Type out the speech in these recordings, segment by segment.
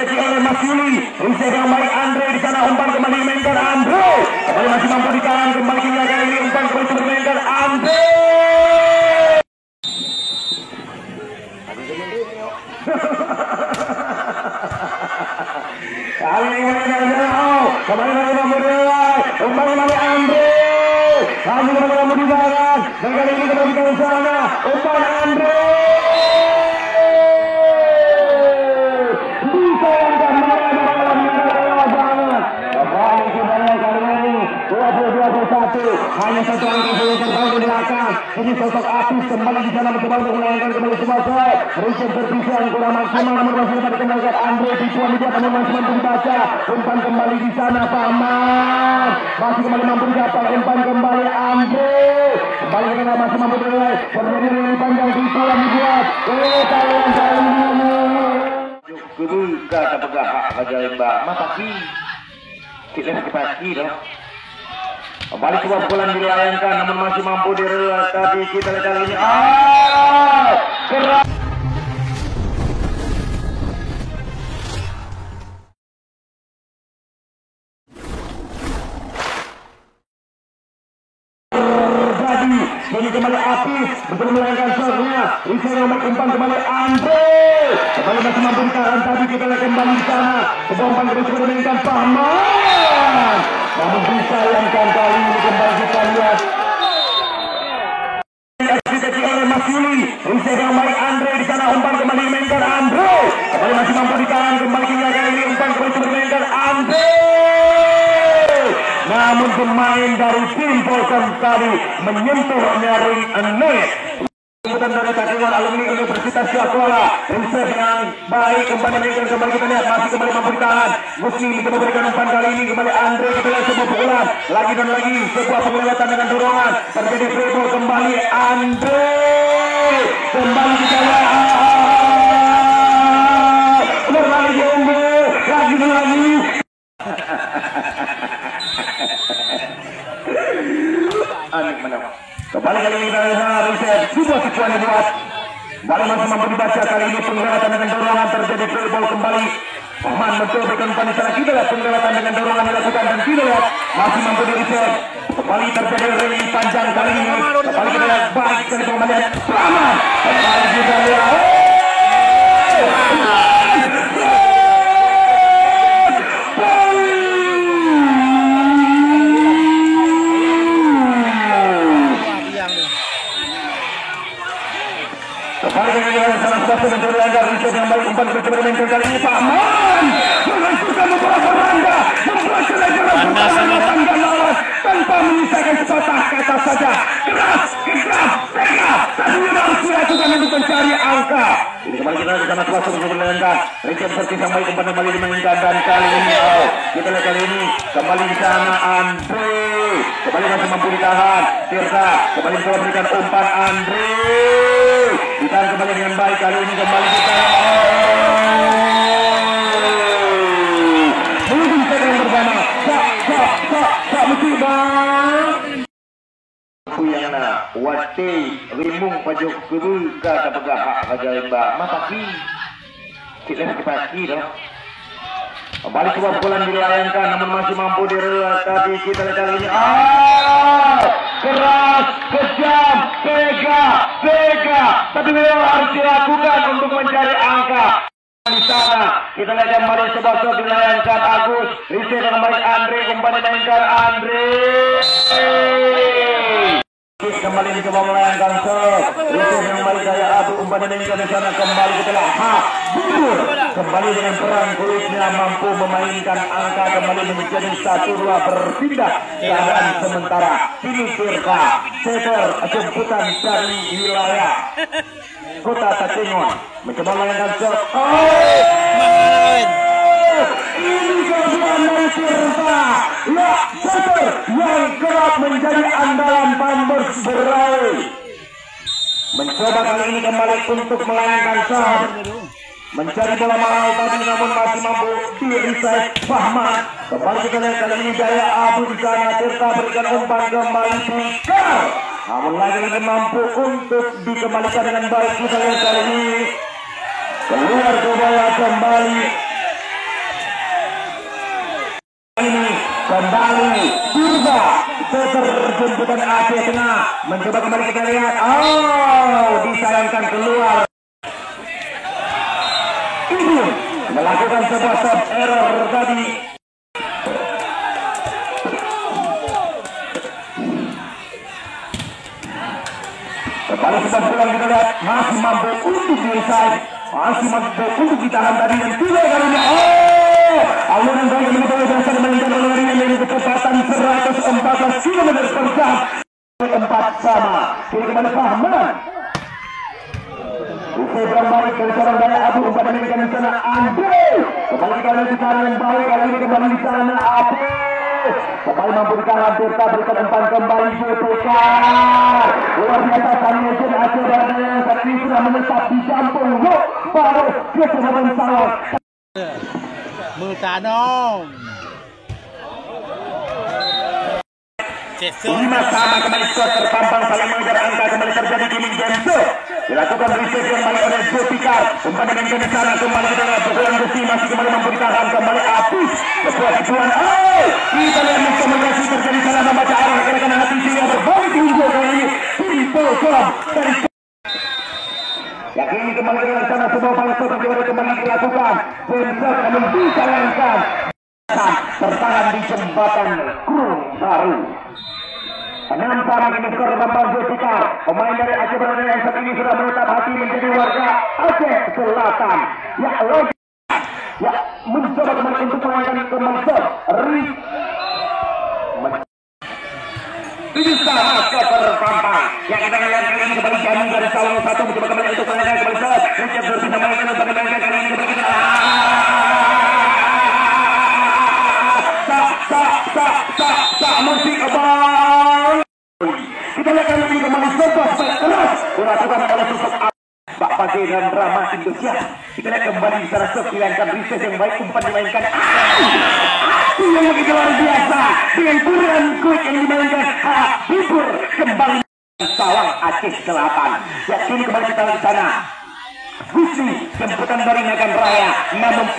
dideteksi oleh Mas Yuli. Reset yang baik Andre di sana, umpan kembali dimainkan Andre. Kembali masih mampu ditahan, kembali kali ini umpan kembali dimainkan Andre. Kali ini kembali kembali Andre. Kali ini kembali di barat, dan kali ini kembali ke sana, umpan Andre. Disayangkan hanya satu angka yang terbang di belakang. Ini sosok Apis kembali di sana mencoba untuk melayangkan kembali sebuah set. Richard berpisah kurang maksimal, namun masih dapat dikembalikan Andre. Tipuan dibuat namun masih mampu dibaca. Umpan kembali di sana Paman. Masih kembali mampu didapat. Umpan kembali Andre. Kembali ke tengah masih mampu dinilai. Permainan yang panjang tipuan dibuat. Kalian kali ini. Kudu kata pegahak kajain mbak. Masa sih? Kita sepaki dong. Kembali sebuah pukulan dilayangkan namun masih mampu direlak, tapi kita lihat kali ini keras. Terjadi ini kembali Apis betul melayangkan shotnya. Reset nomor umpan kembali Andre. Kembali masih mampu ditahan, tapi kita lihat kembali di sana. Sebuah umpan terus dimainkan Paman. Namun disayangkan kali ini kembali kita lihat dideteksi oleh Mas Yuli. Reset yang baik Andre di sana, umpan kembali dimainkan Andre. Kembali masih mampu ditahan, kembali kali ini umpan kembali dimainkan Andre. Namun pemain dari tim Polsam tadi menyentuh nyaring net. Kemudian dari tacklingan alumni Universitas Syahkuala. Reset yang baik umpan dimainkan, kembali kita lihat masih kembali mampu ditahan. Gusti mencoba berikan umpan kali ini kembali Andre. Kita lihat sebuah pukulan lagi dan lagi, sebuah pengelewatan dengan dorongan. Terjadi free ball kembali Andre. Kembali kita lihat berlari diunggul lagi dan lagi. Anik menang. Kembali kali ini dari sana Reset, sebuah tipuan dibuat. Kembali masih mampu dibaca kali ini pengelewatan dengan dorongan, terjadi free ball kembali. Paman mencoba berikan umpan di sana, kita lihat pengelewatan dengan dorongan dilakukan dan kita lihat masih mampu di Reset. Kembali terjadi rally panjang kali ini. Kembali kita lihat baik sekali pengembalian Paman. Kembali kita lihat. Kembali dengan salah satu mencuri anggar Richard yang baik umpan bermain kali ini Paman menghancurkan beberapa rangga, membuat kelejaran pertahanan tangga lawan tanpa menyisakan sepatah kata saja. Keras, gegap, tega, tadinya harus dilakukan untuk mencari angka. Ini kembali kita di sana kuasa untuk berlayangkan. Richard versi yang baik umpan kembali dimainkan dan kali ini kita lihat kali ini kembali di sana Andre. Kembali masih mampu ditahan. Tirta kembali mencoba berikan umpan Andre. Ditahan kembali dengan baik kali ini kembali kita. Mungkin saya yang berbana. Tak musibah. Puyana wati rimung pajok kudu kata pegahak kajain mbak. Masa sih? Kita sepaki dong. Kembali sebuah pukulan dilayangkan namun masih mampu direlak, tapi kita lihat kali ini keras, kejam, tega, tapi memang harus dilakukan untuk mencari angka. Di sana kita lihat kembali sebuah shot dilayangkan Agus. Reset yang baik Andre, umpan dimainkan Andre. Kembali mencoba melayangkan shot. Reset yang baik dari Abu, umpan dimainkan di sana kembali kita lihat Bubur kembali dengan peran kulitnya mampu memainkan angka kembali menjadi 1-2 berpindah keadaan sementara. Ini Tirta setter jemputan dari wilayah Kota Takengon mencoba melayangkan shot. Ini kejuan dari Tirta, ya setter yang kerap menjadi andalan Pambers Berai. Mencoba kali ini kembali untuk melayangkan shot. Mencari bola mahal tadi namun masih mampu di-reset Fahman. Kembali kita lihat kali ini Jaya Abu di sana. Tirta berikan umpan kembali Pikar. Namun lagi mampu untuk dikembalikan dengan baik. Kita lihat kali ini keluar ke bola kembali terjun Aceh tengah. Mencoba kembali kita lihat. Disayangkan keluar. Itu melakukan sebuah stop error tadi. Kembali sudah pulang kita lihat. Masih mampu untuk selesai. Masih mampu untuk ditahan tadi. Dan tidak kalinya. Alunan baik menuju dasar mainkan oleh dengan kecepatan 114 km per jam. 4 sama. Kini kembali Fahman. Usai berang balik dari seorang daya Abu umpan mainkan di sana Andre. Kembali kita lihat di sana yang baik. Kali ini kembali di sana Abu. Kembali mampu ditahan Tirta berikan umpan kembali JPK. Luar biasa Sanyejen Aceh Barat yang saat ini sudah menetap di Jampung. Baru Kecamatan Sawang. Mutanong 5 sama kembali skor terpampang saling mengejar angka kembali terjadi kini Genso dilakukan reset yang balik oleh Zulfikar umpan dengan di sana kembali kita lihat pukulan besi masih kembali mampu ditahan kembali Apis sebuah tujuan kita lihat komunikasi terjadi salah membaca arah rekan-rekan hati sehingga berbalik unggul kali ini Simple Club dari yakini kembali dengan sana sebuah palsu kembali dilakukan Genso namun disayangkan tertahan di jembatan Kurung Baru. 6 sama kini skor Bambang Zulfikar. Pemain dari Aceh Barat yang saat ini sudah menetap hati menjadi warga Aceh Selatan. Mencoba kembali untuk melakukan kemasan. Ini sama skor Bambang. Yang kita lihat kali ini kembali Jami dari Sawang 1 mencoba kembali untuk melakukan kembali set. Richard Zul bisa melakukan untuk melakukan kali ini kembali kita. Musik abang. Kita lihat kali ini kembali sebuah spek keras dilakukan oleh sosok Pak Fadil dan Drama Indonesia. Kita lihat kembali di sana dilakukan riset yang baik umpan dimainkan. Itu yang begitu luar biasa dengan kurian quick yang dimainkan Habibur kembali Sawang Aceh Selatan. Yakini kembali kita lihat di sana. Gusti jemputan dari Nagan Raya namun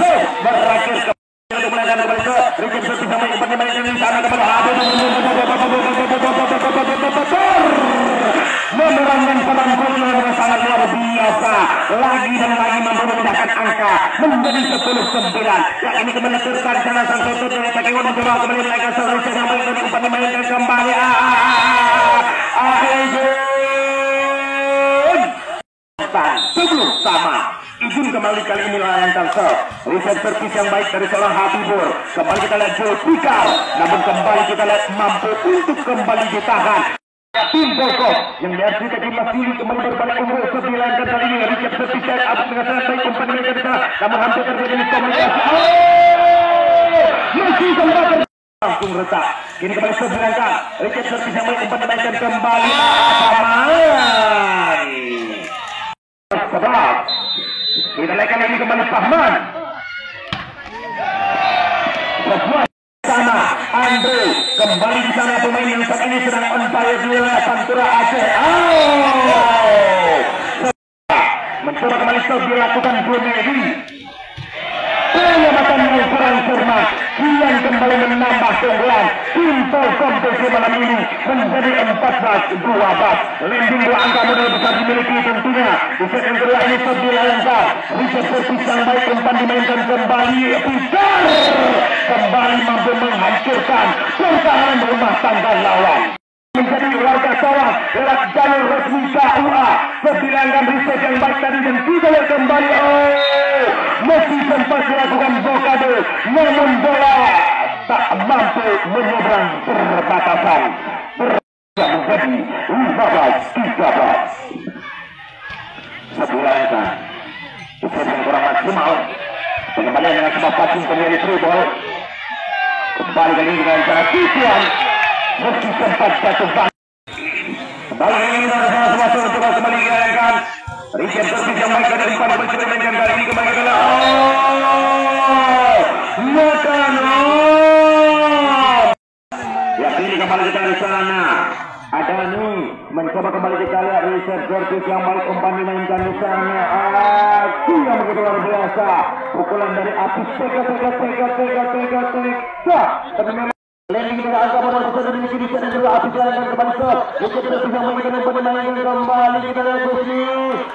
berakhir ke untuk menaikkan kembali ke Richard Zul bisa umpan dimainkan di sana kepada Habib menerangkan penampilan yang sangat luar biasa lagi dan lagi mampu memindahkan angka menjadi 10-9. Yang ini kembali terkan sana sang satu dari Takewan mencoba kembali menaikkan solusi yang baik dan umpan dimainkan kembali sebelum sama izin kembali kali ini layan Tangsel riset servis yang baik dari seorang Habibur kembali kita lihat Zulfikar namun kembali kita lihat mampu untuk kembali ditahan tim Bogor yang diarti tadi masih kembali berbalik unggul 9 dan kali ini Richard servis dan Abu dengan sangat baik umpan mereka di sana namun hampir terjadi komunikasi masih sempat langsung retak kini kembali sebenarnya Richard servis yang baik umpan dimainkan kembali sebab kita lihat kali ini kembali Fahman sebuah sana Andre kembali di sana pemain yang saat ini sedang on fire di wilayah Pantura Aceh mencoba kembali stop dilakukan Brunei penyelamatan yang kurang cermat kian kembali menambah keunggulan Simple kompetisi malam ini menjadi 14-12 landing 2 angka modal besar dimiliki tentunya di set yang kedua ini stop dilayangkan Richard servis yang baik umpan dimainkan kembali Peter kembali mampu menghancurkan pertahanan rumah tangga lawan menjadi warga Sawang lewat jalur resmi KUA sebilangkan riset yang baik tadi dan tidak kembali meski sempat dilakukan blokade namun bola tak mampu menyeberang perbatasan menjadi 15-13 sebilangkan riset yang kurang maksimal pengembalian dengan sebuah passing pemilik free ball kembali kali ini dengan cara tujuan meski sempat jatuh kembali ini dari salah semua coba kembali dilakukan Richard servis yang baik dari umpan dimainkan kali ini kembali ke yakini kembali kita di sana ada nih mencoba kembali kita lihat Richard servis yang baik umpan dimainkan di sana itu yang begitu luar biasa pukulan dari Apis teka tapi memang landing tinggi dengan angka pada pusat dari kiri dan kedua api jalankan kembali ke wicket terpisah mainkan pemain kembali kita lihat posisi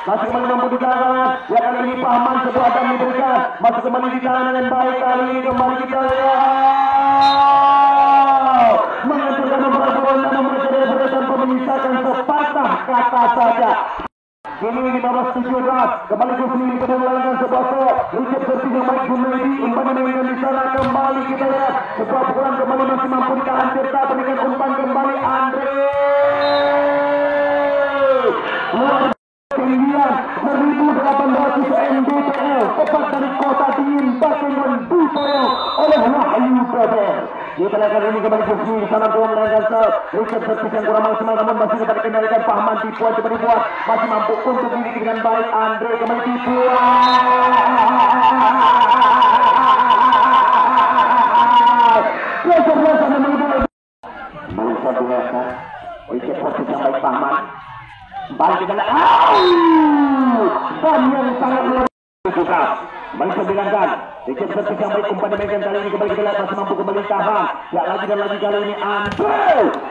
masih kembali mampu di tangan ya kali ini Pahman sebuah dam diberikan masih kembali di tangan dengan baik kali ini kembali kita lihat menghancurkan nomor bola nomor dari tanpa menyisakan sepatah kata saja. Kini di bawah 17 kembali ke sini kita melakukan sebuah wicket terpisah baik Junaidi umpan mainkan di sana kembali kita lihat sebuah pukulan kembali masih mampu ditahan serta berikan umpan kembali Andre luar ketinggian 1800 mdpl tepat dari kota dingin Buckingham Buffalo oleh Wahyu Kader. Kita lihat ini kembali ke sini sana tuan melakukan wicket terpisah kurang maksimal namun masih dapat dikendalikan Pahman tipuan coba dibuat masih mampu untuk dididik dengan baik Andre kembali tipuan biasa memang Malaysia biasa wicket terpisah baik Pahman balik ke dalam dan yang sangat luar biasa Malaysia bilangkan wicket terpisah baik umpan dimainkan kali ini kembali ke dalam masih mampu kembali tahan ya lagi dan lagi kali ini Andre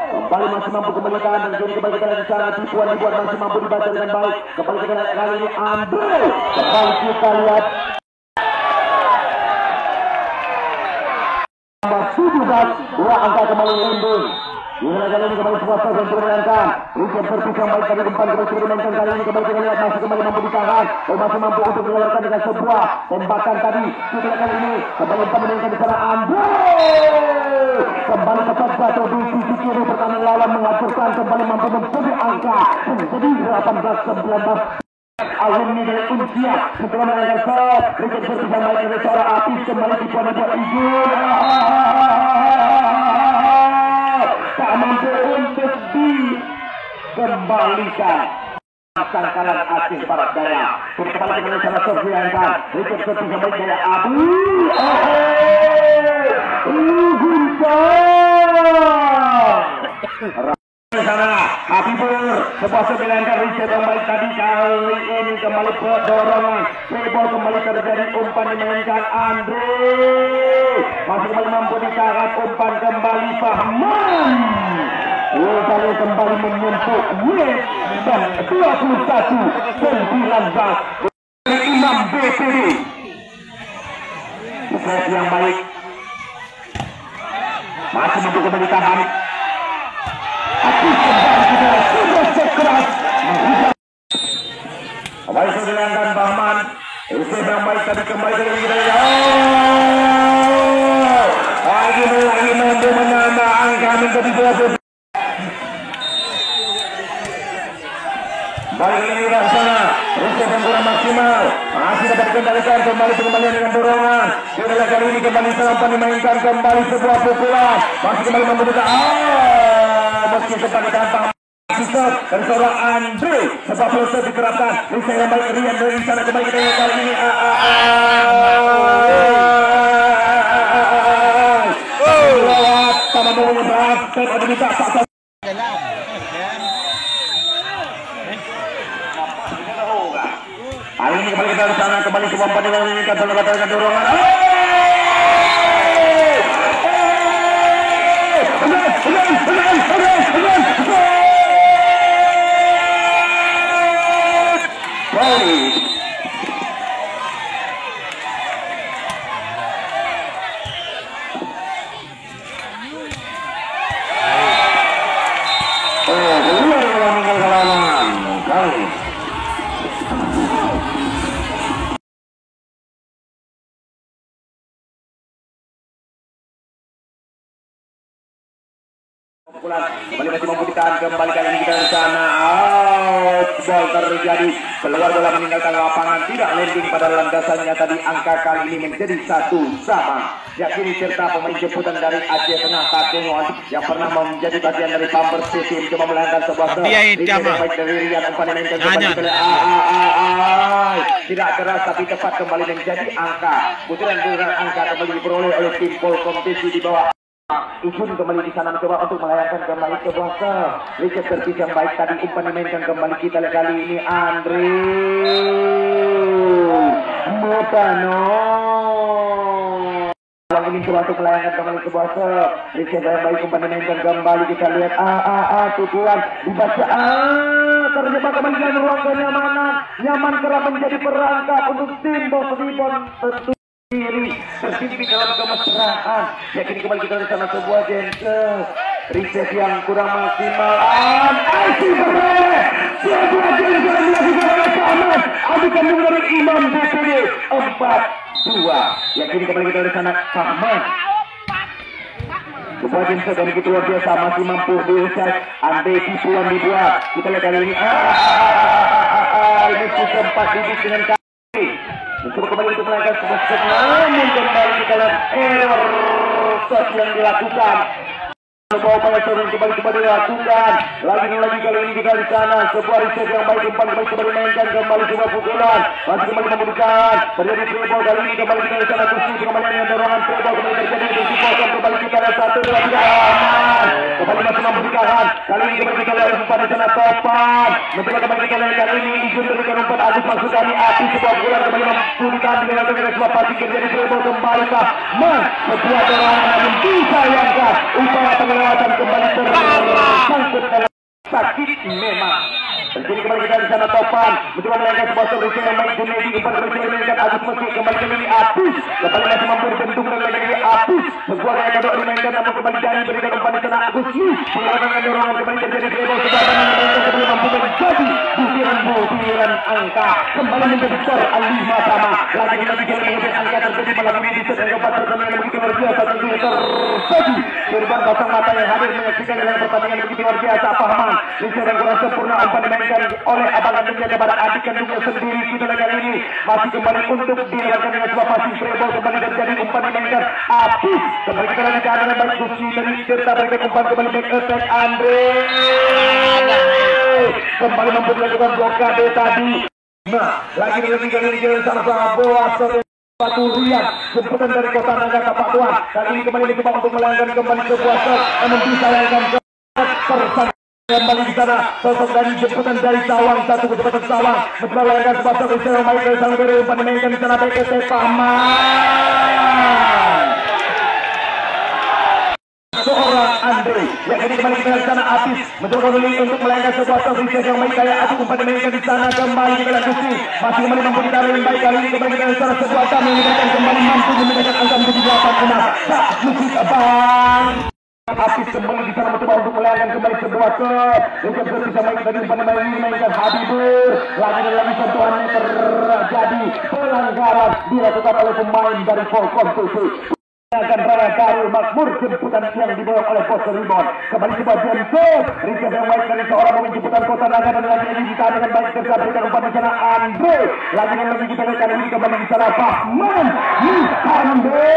kembali masih mampu kembali tahan dan jadi kembali ke dalam di sana tipuan dibuat masih mampu dibaca dengan baik kembali ke dalam kali ini Andre kembali kita lihat 17 dua angka kembali landing. Kali ini kembali swasta dan dimenangkan. Wicket terpisah baik tadi umpan kembali dimenangkan kali ini kembali kita lihat masih kembali mampu ditahan dan masih mampu untuk mengeluarkan dengan sebuah tembakan tadi. Kita lihat kali ini kembali umpan dimenangkan di sana Andre kembali tepat jatuh di sisi kiri pertahanan lawan menghancurkan kembali mampu memberi angka menjadi 18-19. Alumni dari Unsia setelah menangkan set wicket terpisah baik dari seorang Apis kembali dibuat izin tak mampu untuk dikembalikan sangkalan Aceh Barat Daya kembali dengan salah Sofiankan wicket terpisah baik dari Abu sana Habibur sebuah sembilankan reset yang baik tadi kali ini kembali dorongan playboy kembali terjadi umpan dimainkan Andre masih kembali mampu ditahan umpan kembali Fahman lalu kembali menyentuh win dan 21-19 Imam BPD set yang baik masih mampu kembali tahan kembali sedangkan Bahman Yusuf yang baik tadi kembali dari kita lagi mampu menambah angka menjadi 20 balik ini ke sana Yusuf yang kurang maksimal masih dapat dikendalikan kembali pengembalian dengan dorongan kita kali ini kembali sampai dimainkan kembali sebuah pukulan masih kembali mampu meski sempat ditahan dan seorang Andre sebab proses diterapkan Lisa yang baik Rian dari sana kembali kita kali ini lewat sama maunya basket ada bisa hari ini kembali kita di sana kembali sebuah umpan yang menginginkan dan mendapatkan dorongan kembali masih mampu ditahan kembali kali ini kita di sana ball terjadi keluar bola meninggalkan lapangan tidak landing pada landasannya tadi angka kali ini menjadi 1-1 yakini serta pemain jemputan dari Aceh Tengah Takengon yang pernah menjadi bagian dari Pamper City coba melanggar sebuah baik dari Rian umpan dimainkan kembali tidak keras tapi tepat kembali menjadi angka butiran angka kembali diperoleh oleh tim Polkom Tesi di bawah Ijun kembali di sana mencoba untuk melayangkan kembali ke Buasa. Wicket terpisah yang baik tadi umpan dimainkan kembali kita lihat kali ini Andre Mutano peluang ini coba untuk melayangkan kembali sebuah serve. Reset yang baik umpan dimainkan kembali, kita lihat tujuan dibaca terjebak kembali dalam ruang kenyamanan. Nyaman kerap menjadi perangkap untuk tim Bos Ribon sendiri tertimpit dalam kemesraan. Yakini kembali kita di sana sebuah gense. Reset yang kurang maksimal. Sebuah gense yang dilakukan oleh Paman. Adik kandung dari Imam BPD 4-2. Yakini kembali kita di sana Paman. Sebuah gense dari kita luar biasa, masih mampu diusai. Andai tipuan dibuat. Kita lihat kali ini. Ini sempat dibis dengan kaki. Mencoba kembali untuk menaikkan sebuah set, namun kembali kita lihat error set yang dilakukan. Bawa pada turun kembali dilakukan. Lagi dan lagi kali ini kita di sana. Sebuah reset yang baik umpan kembali mainkan kembali sebuah pukulan. Masih kembali memberikan. Terjadi free ball kali ini kembali kita di sana. Kursi kembali dengan dorongan free ball kembali terjadi untuk dipotong kembali kita ada 1-2 tidak aman. Kembali masih memberikan. Kali ini kembali kita lihat umpan di sana Topan. Mencoba kembali kita lihat kali ini izin berikan umpan Agus maksud kami api sebuah pukulan kembali memberikan dengan sebuah pasti terjadi free ball kembali kah. Sebuah dorongan namun disayangkan upaya pengelewatan kembali tersangkut dalam sakit memang. Terjadi kembali kita di sana Topan mencoba melayangkan sebuah solusi yang baik Junedi umpan kembali dimainkan Agus Mesih kembali kembali Apus kembali masih mampu dibentuk dan lagi Apus sebuah gaya kedok dimainkan namun kembali dari berikan umpan di sana Agus menggunakan dorongan kembali terjadi dribble sebuah dan dimainkan kembali mampu menjadi butiran angka kembali menjadi skor 5 sama lagi kemudian angka terjadi melalui di set yang keempat pertandingan yang begitu luar biasa terjadi korban pasang mata yang hadir menyaksikan dalam pertandingan begitu luar biasa pahaman Lisa dan kurang sempurna umpan dimainkan oleh abang kandungnya kepada adik kandungnya sendiri. Kita kali ini masih kembali untuk dilakukan dengan sebuah passing free ball kembali terjadi umpan dimainkan Apus kembali kita lanjutkan dengan baik Gusti dari serta berikan umpan kembali back attack Andre kembali mampu dilakukan blokade tadi. Nah lagi kali ini jalan sama-sama bola Batu Rian, jemputan dari Kota Naga Tapak Tuan. Kali ini kembali dicoba untuk melayangkan kembali sebuah set, namun disayangkan tersangka kembali di sana. Sosok dari jemputan dari Sawang, satu kecepatan Sawang mencoba melayangkan sebuah set yang baik dari sana dari umpan dimainkan di sana BKT Paman. Seorang Andre yang ini kembali ke sana Apis mencoba kembali untuk melayangkan sebuah set yang baik kayak aduh umpan dimainkan di sana kembali ke Gusti masih kembali mampu ditarik yang baik kali ini kembali ke sana sebuah kami yang diberikan kembali mampu memberikan angka menjadi 8-6 tak musik abang Apis kembali di sana mencoba untuk melayangkan kembali sebuah set yang bisa baik tadi umpan dimainkan Habibur lagi dan lagi sentuhannya terjadi pelanggaran dilakukan oleh pemain dari Volcom TV. Akan Raya Darul Makmur jemputan yang dibawa oleh Bos Ribon kembali sebuah jemput Rizal yang baik dari seorang pemain jemputan Kota Naga dan lagi ini kita dengan baik kerja berikan umpan di sana Andre lagi dan lagi kita kali ini kembali di sana Fahman Andre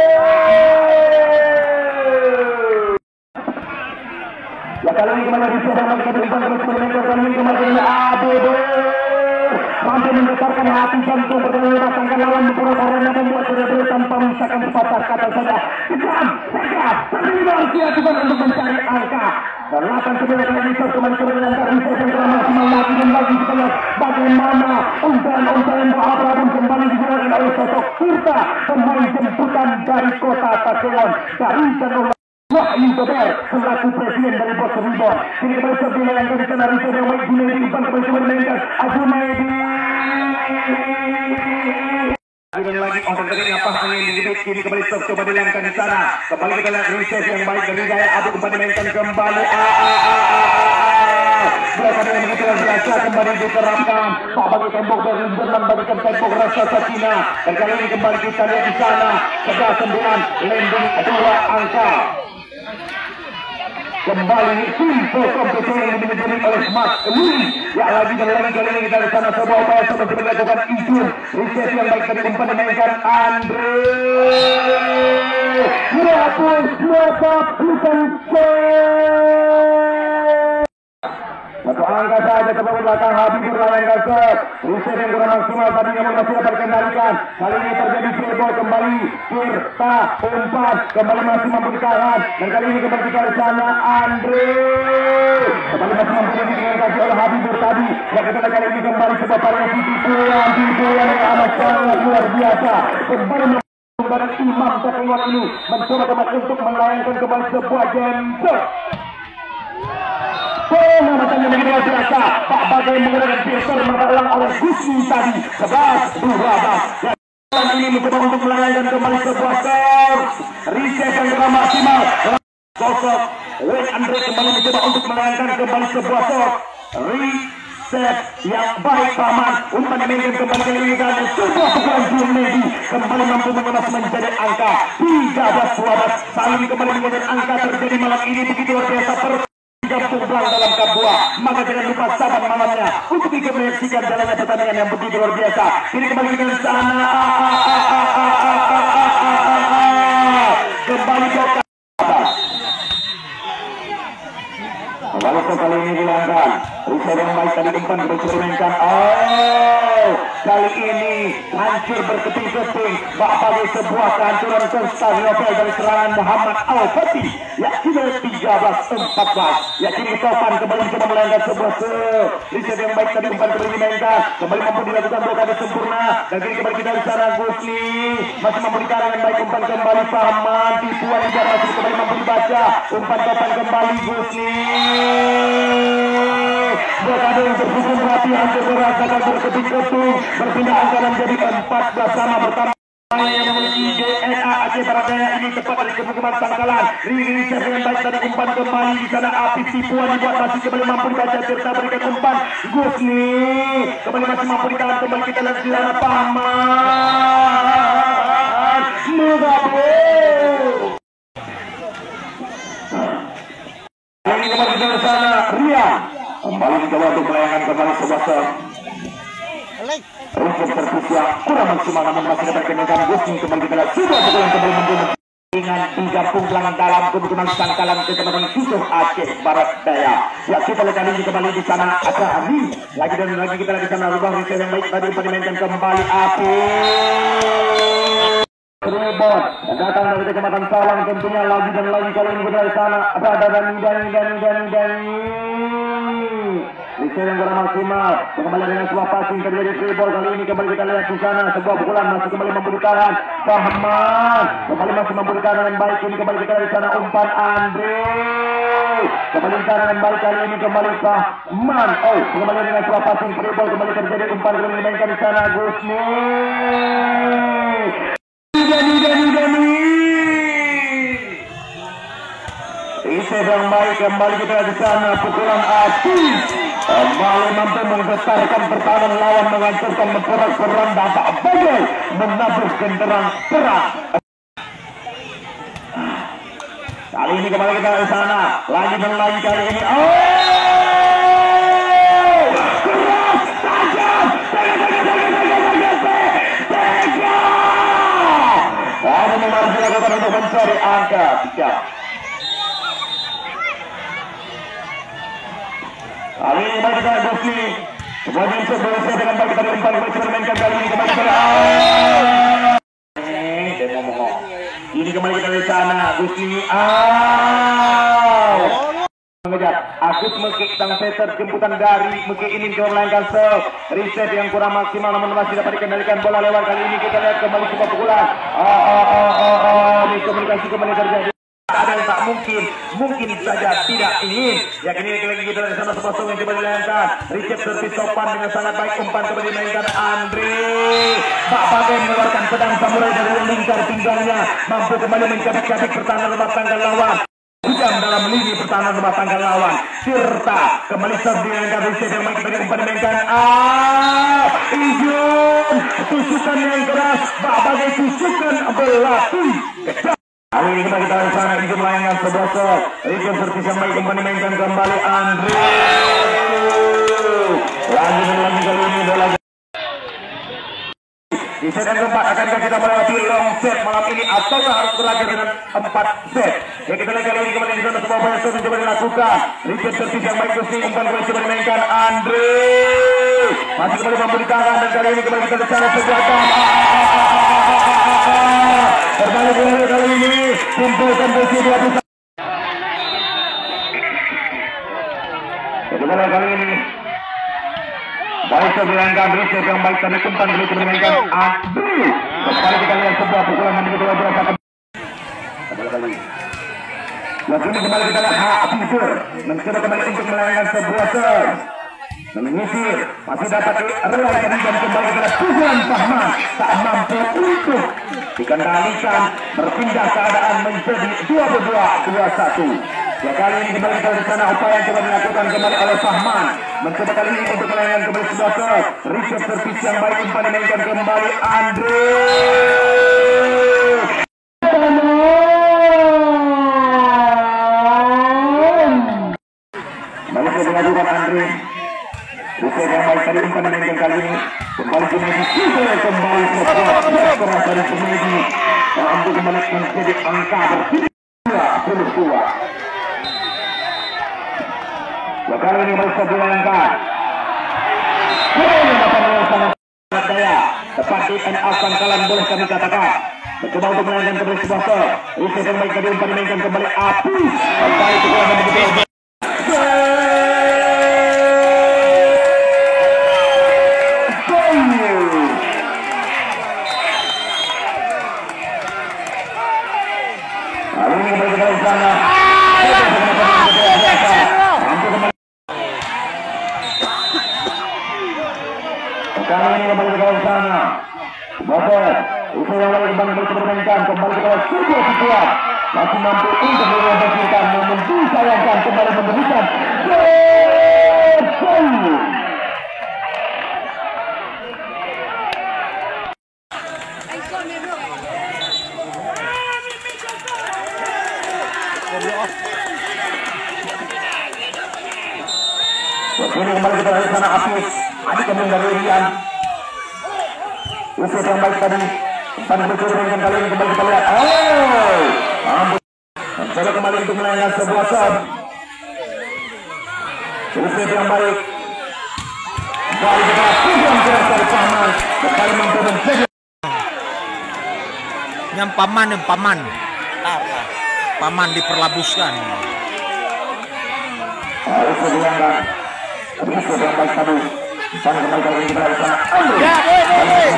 ya kali ini kembali Rizal yang baik dari umpan terus kembali Abu mampu membesarkan hati jantung pertandingan mematangkan lawan berpura karena membuat benar-benar tanpa misalkan sepatah kata saja kejam, tegak, terlibat dilakukan untuk mencari angka dan 8-9 kali ini kembali dengan Rizal yang telah maksimal lagi dan lagi kita lihat bagaimana untayan berapapun kembali digunakan oleh sosok Tirta pemain jemputan dari Kota Pakuwon dari Tanah Wahyu Beber selaku presiden dari Bos Ribon. Kini kembali serbina yang dari sana Rizal yang baik Junedi umpan kembali dimainkan Azumaidi. Dan lagi tadi apa angin digigit kini kembali stop coba dilayangkan di sana. Kembali kita lihat Rizal yang baik dari gaya Abu umpan dimainkan kembali. Mereka dengan begitu biasa kembali diterapkan. Pak bagi tembok dari Jerman bagikan tembok rasa Sakina. Dan kali ini kembali kita lihat di sana 11-9 landing 2 angka. Kembali info kompetisi yang dimiliki oleh Mas Lee. Ya lagi dan lagi kali ini kita di sana sebuah upaya seperti dilakukan izin reset yang baik tadi umpan dimainkan Andre. Berapun dapat bukan satu angka saja ke belakang Habibur melayangkan set. Reset yang kurang maksimal tadi namun masih dapat dikendalikan. Kali ini terjadi free ball kembali. Tirta umpan kembali masih mampu ditahan dan kali ini kembali kita di sana Andre. Kembali masih mampu dikendalikan oleh Habibur tadi. Dan kita kali ini kembali sebuah variasi tipuan yang amat sangat luar biasa. Kembali dari Imam Takengon ini mencoba kembali untuk melayangkan kembali sebuah jempol. Pengamatan yang mengenai dirasa Pak Bagai menggunakan filter menghalang oleh Gusti tadi 11-12. Dan ini mencoba untuk melayangkan kembali sebuah serve. Reset yang kurang maksimal. Sosok Wayne Andre kembali mencoba untuk melayangkan kembali sebuah serve. Reset yang baik paman. Umpan dimainkan kembali ke lini dan sebuah pukulan Junedi kembali mampu mengemas menjadi angka 13-12. Saling kembali menjadi angka terjadi malam ini begitu luar biasa. Gabung dalam Kabua, maka jangan lupa sahabat malamnya untuk ikut menyaksikan jalannya pertandingan yang begitu luar biasa. Ini kembali ke sana, kembali ke walaupun kali ini dilanggar, Risa yang baik tadi umpan dipermainkan. Kali ini hancur berkeping-keping bak bagi sebuah kehancuran konstan novel dari serangan Muhammad Al-Fatih. Yakini 13-14. Yakini Topan kembali mencoba melanggar sebuah Risa yang baik tadi umpan kembali dimainkan, kembali mampu dilakukan blokade sempurna. Dan kini kembali kita di sana Gusli masih memberikan dengan baik umpan kembali Paman. Tipuan juga masih kembali mampu dibaca. Umpan Topan kembali Gusli. Blokade yang tersusun rapi hampir merasakan berkeping-keping. Berpindah angka menjadi 14 sama bertambah yang memiliki DNA Aceh Barat Daya ini tepat dari kemukiman Sangkalan. Riri Chef yang baik tadi umpan kembali di sana api tipuan dibuat masih kembali mampu dibaca serta berikan umpan Gusni kembali masih mampu ditahan kembali kita lihat di sana Paman Mugabung. Ini kembali di sana Ria kembali mencoba untuk melayangkan kembali sebuah Rumput terpus yang kurang maksimal namun masih dapat kemenangan Gusni kembali kita lihat sudah pukulan kembali membunuh dengan 3 pukulan dalam kebutuhan Sangkalan kecepatan Yusuf Aceh Barat Daya. Ya kita lihat kali ini kembali di sana ada Amin lagi dan lagi kita lihat di sana rubah Risa yang baik tadi dimainkan kembali api rebound datang dari Kecamatan Salang tentunya lagi dan lagi kali ini kita di sana ada Dani Risa yang kurang maksimal kembali dengan sebuah passing terjadi free ball kali ini kembali kita lihat di sana sebuah pukulan masih kembali mampu ditahan Fahman kembali masih mampu ditahan dengan baik ini kembali kita lihat di sana umpan Andre kembali ditahan dengan baik kali ini kembali Fahman kembali dengan sebuah passing free ball kembali terjadi umpan kembali dimainkan di sana Gusni Dani Risa yang baik kembali kita lihat di sana pukulan api kembali mampu menggetarkan pertahanan lawan menghancurkan memperak-peran Bapak Bagai menabuh genderang perang. Kali ini kembali kita di sana lagi dan lagi kali ini keras tajam ada memang dilakukan untuk mencari angka 3. Kali ini kembali kita Gusni kemudian sebelumnya dengan baik kita umpan kembali dimainkan kali ini kembali kita ini kembali kita di sana Gusni mengejar Agus mekik sang setter jemputan dari mekik ini mencoba melayankan serve reset yang kurang maksimal namun masih dapat dikendalikan bola lewat kali ini kita lihat kembali sebuah pukulan ini komunikasi kembali terjadi ada yang tak mungkin saja tidak ingin yakini lagi kita dari sana sebuah yang coba dilayangkan Richard servis Topan dengan sangat baik umpan coba dimainkan Andre Pak Bagai mengeluarkan pedang samurai dari lingkar pinggangnya mampu kembali mencabik-cabik pertahanan rumah tangga lawan hujam dalam lini pertahanan rumah tangga lawan Tirta kembali servis dengan Richard yang baik tadi umpan dimainkan Ijun tusukan yang keras Pak Bagai tusukan berlatih kali ini kita di sana izin melayangkan sebuah serve Richard servis yang baik umpan dimainkan kembali Andre lagi dan lagi kali ini bola di set yang keempat akankah kita melewati long set malam ini ataukah harus berakhir dengan 4 set ya kita lihat kali ini kembali di sana sebuah bola serve yang coba dilakukan Richard servis yang baik Gusni umpan kembali coba dimainkan Andre masih kembali mampu ditahan dan kali ini kembali kita di sana sebuah berbalik kali ini kumpulkan posisi 2 bagaimana kali ini baik sebenarnya Richard yang baik tadi umpan kembali dimainkan Andre Kembali kita lihat sebuah pukulan yang begitu luar biasa. Kembali kita lihat Hafizur mencoba kembali untuk melayangkan sebuah serve. Menyisir, masih dapat relayan dan kembali ke pukulan Fahman tak mampu untuk dikendalikan, berpindah keadaan menjadi 22-21. Ya, kali ini kembali kita di sana upaya yang coba dilakukan kembali oleh Fahman, mencoba kali ini untuk melayangkan kembali sebuah serve. Reset servis yang baik umpan dimainkan kembali Andre. Balik dilakukan Andre. Reset yang baik tadi umpan dimainkan kali ini kembali ke Messi, kembali sebuah keras dari Messi untuk kembali menjadi angka ber-22. Ya, kali ini mereka dilayangkan. Yang sangat daya tepat di end of pangkalan boleh kami katakan. Mencoba untuk melayangkan kembali sebuah serve. Reset yang baik tadi umpan dimainkan kembali Api. Kembali ke bola yang begitu. Kali ini kembali ke sana. Bosor, itu yang lagi kembali bermainkan kembali ke sebuah situasi. Masih mampu untuk menyelesaikan, namun disayangkan kembali memberikan gol. Ini kembali kita dari sana Apis, adik kami dari Rian. Usia yang baik tadi, umpan berkurang kali ini kembali kita lihat. Ampun. Mencoba kembali untuk melayangkan sebuah serve. Usia yang baik. Kembali kita pukulan keras dari Paman. Kembali mampu menjadi. Yang paman diperlabuskan. Harus dilayangkan. Begitu yang baik tadi. Umpan kembali kali ini kita lihat sana. Ya, boleh.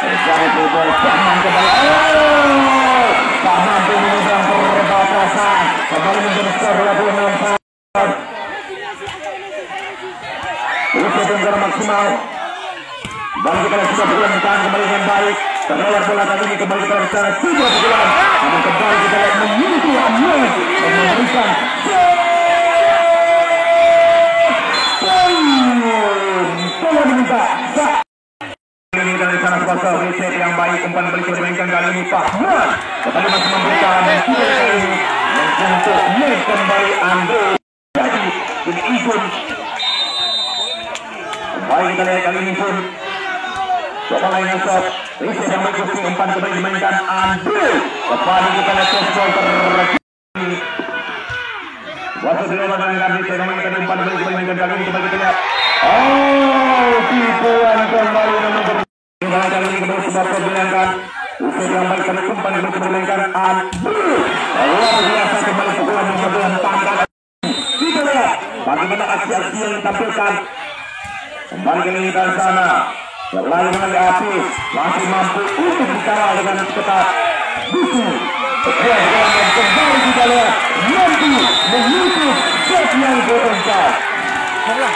Terjadi gol Paman kembali. Paman menyeberang perbatasan. Kembali menjadi skor 26. Usia yang maksimal. Dan kita lihat sudah pukulan ditahan kembali dengan baik. Terlewat bola kali ini kembali kita lihat sana. Sudah pukulan. Namun kembali kita lihat menyentuh Amel dan memberikan bola diminta. Ini dari sana sebuah reset yang baik, umpan balik dimainkan kali ini Fahman. Tetapi masih memberikan untuk kembali Andre. Jadi ini Isun. Kembali kita lihat kali ini Isun. Coba lainnya shot. Reset yang baik umpan kembali dimainkan Andre. Kembali kita lihat gol terjadi. Wasit dilewat dengan reset yang baik umpan kembali dimainkan kali ini kembali kita lihat. Tipuan kembali nomor kali ini kembali sebuah perbilangan. Usia yang baik kali umpan kembali dimainkan Andre. Luar biasa kembali pukulan yang bergerak tangkap. Kita lihat bagaimana aksi-aksi yang ditampilkan. Kembali ke lini dari sana. Lalu dengan Apis masih mampu untuk dikawal dengan ketat. Buku sebuah gerakan kembali kita lihat mampu menutup set yang berempat. Halo,